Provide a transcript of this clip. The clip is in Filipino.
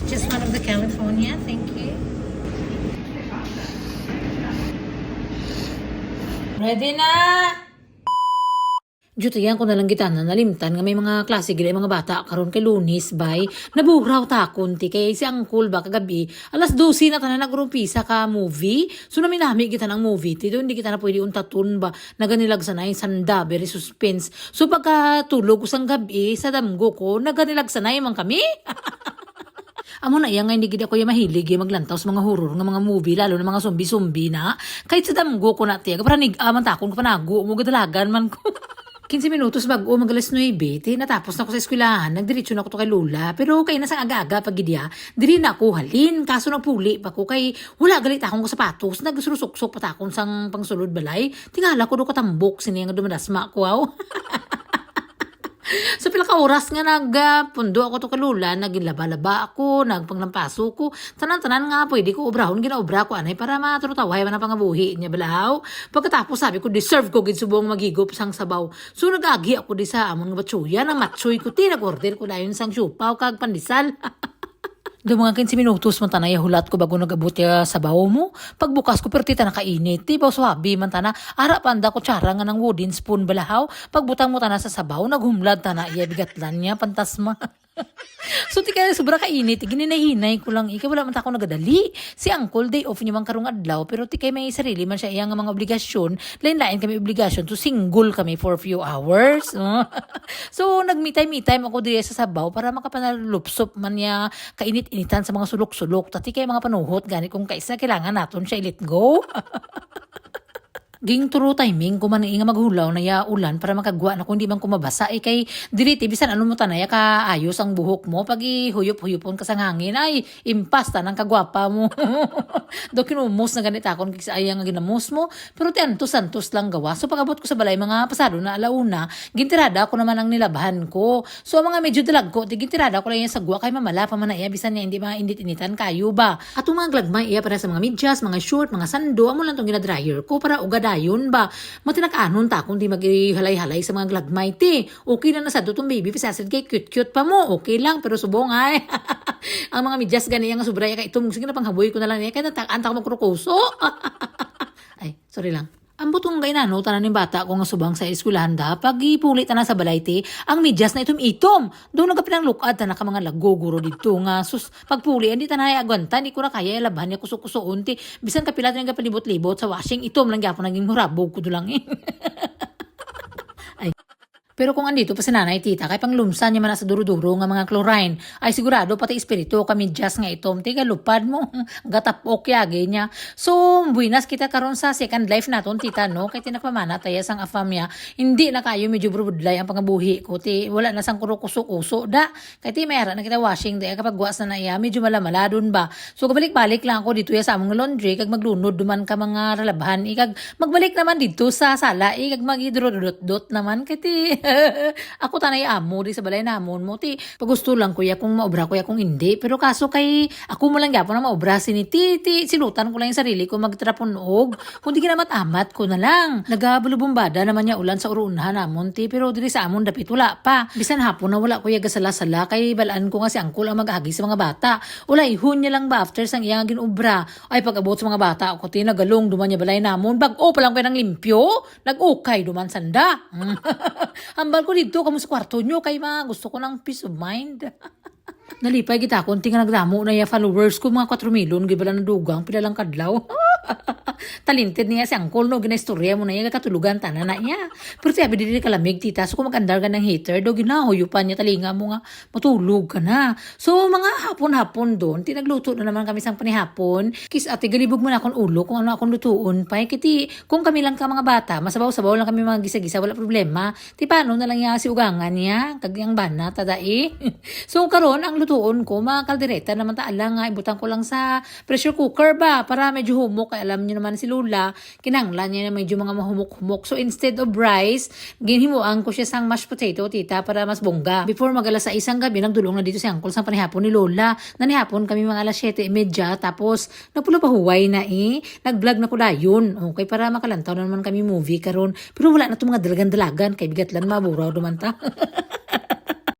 Just one of the California, thank you. Ready na! Jutayan ko na lang gitan na nalimtan nga may mga klase gila mga bata karon kay Lunes bay naburaw ta kunti kay si Uncle ba kagabi alas 12 na tanan nagrumpisa ka movie so namin kita ng movie tito hindi kita na pwede untatun ba naganilag sanay sanda very suspense so pagka tulog usang gabi sa damgo ko naganilag sanay man kami. Amo na iya nga hindi gid ako yung mahilig yung maglantaw sa mga horror nga mga movie lalo na mga zombie na kahit sa damgo ko na tiya para nig-aman takon ko panago mo gadalagan man ko. 15 minutos bago magalas 9, natapos na ako sa eskwelahan, nagdiretso na ako to kay Lola. Pero kay nasa aga-aga pag gidya, diri na ako halin. Kaso nagpuli pa ko kay wala galit akong sapatos. Nagsurusok-sok pa akong sang pangsulod balay. Tingala ko do katambok siniyang dumadasma ko aw. So pila ka oras nga nagpundo ako to kay Lola, naginlaba-laba ako, nagpanglampaso ko. Tanan-tanan nga pwede ko obrahon ginaobra ko anay para maturutaway man ang pangabuhi niya balaw. Pagkatapos sabi ko deserve ko gid subong magigop sang sabaw. So nagagi ako di sa amon nga batsuya nang matsoy ko nag-order ko dayon sang syupaw kag pandesal. Do mga 15 minutos man tanay hulat ko bago nagabot ya sa bawo mo. Pagbukas ko perti ta nakainit. Di ba swabe man tana. Ara panda ko tsara nga ng wooden spoon balahaw. Pagbutang mo tana sa sabaw naghumlad tana iya bigatlan niya pantasma. So ti kaya sobra kainit, gininahinay ko lang ikaw wala man ta ako nagadali. Si Uncle day off niya man karong adlaw pero ti kay may sarili man siya iyang mga obligasyon. Lain-lain kami obligasyon to single kami for a few hours. So nag-me time ako diya sa sabaw para makapanalupsop man niya kainit-initan sa mga sulok-sulok. Tati kay mga panuhot gani kung kaisa kailangan naton siya i-let go. Ging turo timing ko man nga maghulaw na ya ulan para makagwa na kung di man kumabasa kay diriti bisan ano mo tanaya ka ayos ang buhok mo pag ihuyop-huyopon ka sa hangin ay impasta nang kagwapa mo. Do kinumos na ganit akon kay sa ayang nga ginamos mo pero ti antos lang gawa so pagabot ko sa balay mga pasado na alauna gintirada ko naman ang nilabahan ko so mga medyo dalag ko ti gintirada ko lang yan sa gwa kay mamala pa man na iya bisan niya hindi indit-initan kayo ba ato mga glagmay iya para sa mga medyas mga short mga sando amo lang tong gina-dryer ko para ugad dayon ba matinakanon ta kung di maghihalay-halay sa mga glagmay ti okay na sa dutong baby pisasad kay cute pa mo okay lang pero subong ay ang mga medyas gani nga sobra kay itum sige na panghaboy ko na lang kay anta ko magkrukuso. Ay sorry lang. Ang butong gainano tanan ng bata ko nga subang sa eskwelahan da pag ipulit na sa balay ti ang medyas na itom doon nagapinang lukad ta na ka mga lagoguro dito nga sus pagpuli andi tanay agwanta ni ko na kaya labahan niya kuso-kusoon ti bisan kapila nga palibot-libot sa washing itom lang gyapon naging murabog ko dulang eh. Ay pero kung andito pa si nanay tita kay panglumsan niya man sa duro-duro nga mga chlorine ay sigurado pati espiritu kami just nga itom tiga lupad mo gatapok yagi niya so buinas kita karon sa second life naton tita no kay tinapamana taya sang afam niya hindi na kayo medyo brudlay ang pangabuhi ko ti wala na sang kurukuso-kuso da kay ti mayara na kita washing day kapag guwas na iya medyo malamala dun ba so kabalik-balik lang ako dito ya sa among laundry kag maglunod duman ka mga ralabahan ikag magbalik naman dito sa sala ikag magidrodot naman kay ti ako tanay amo di sa balay namon mo ti pagusto lang kuya kung maobra kuya kung hindi pero kaso kay ako mo lang gyapon na maobra ti sinutan ko lang yung sarili ko magtraponog kung di kinamat-amat ko na lang nagabulubumbada naman niya ulan sa urunahan namon ti pero diri sa amon dapit wala pa bisan hapon na wala kuya gasala-sala kay balaan ko nga si Uncle ang mag-agi sa mga bata wala ihun niya lang ba after sang iyang ginobra ay pag-abot sa mga bata ako ti nagalong duman niya balay namon bag-o pa lang kay nang limpyo nag-ukay duman sanda. Hambal ko dito kamo sa kwarto nyo kay mga gusto ko ng peace of mind. Nalipay kita konti nga nagdamo na ya followers ko mga 4 milyon gibala na dugang pila lang kadlaw. Talented niya si Uncle no ginaistorya mo na niya katulugan tanan na niya. Pero sabi dili kalamig tita so kung magandar ka ng hater do ginahuyupan niya talinga mo nga matulog ka na. So mga hapon-hapon doon tinagluto na naman kami sang panihapon. Kis ate galibog mo na akong ulo kung ano akong lutuon pa kiti kung kami lang ka mga bata masabaw-sabaw lang kami mga gisa-gisa wala problema. Ti paano na lang ya si ugangan niya kag yang bana tadai. So karon ang lutuon ko mga kaldereta naman ta ala nga ibutan ko lang sa pressure cooker ba para medyo humok kay alam niyo naman si Lola kinanglan niya na medyo mga mahumok-humok so instead of rice ginhimuan ko siya sang mashed potato tita para mas bongga before magalas sa isang gabi nagdulong na dito si Uncle sang panihapon ni Lola nanihapon kami mga alas 7:30 tapos nagpulo pa huway na nag-vlog na ko dayon okay para makalantaw na naman kami movie karon pero wala na to mga dalagan-dalagan kay bigatlan maburaw duman ta.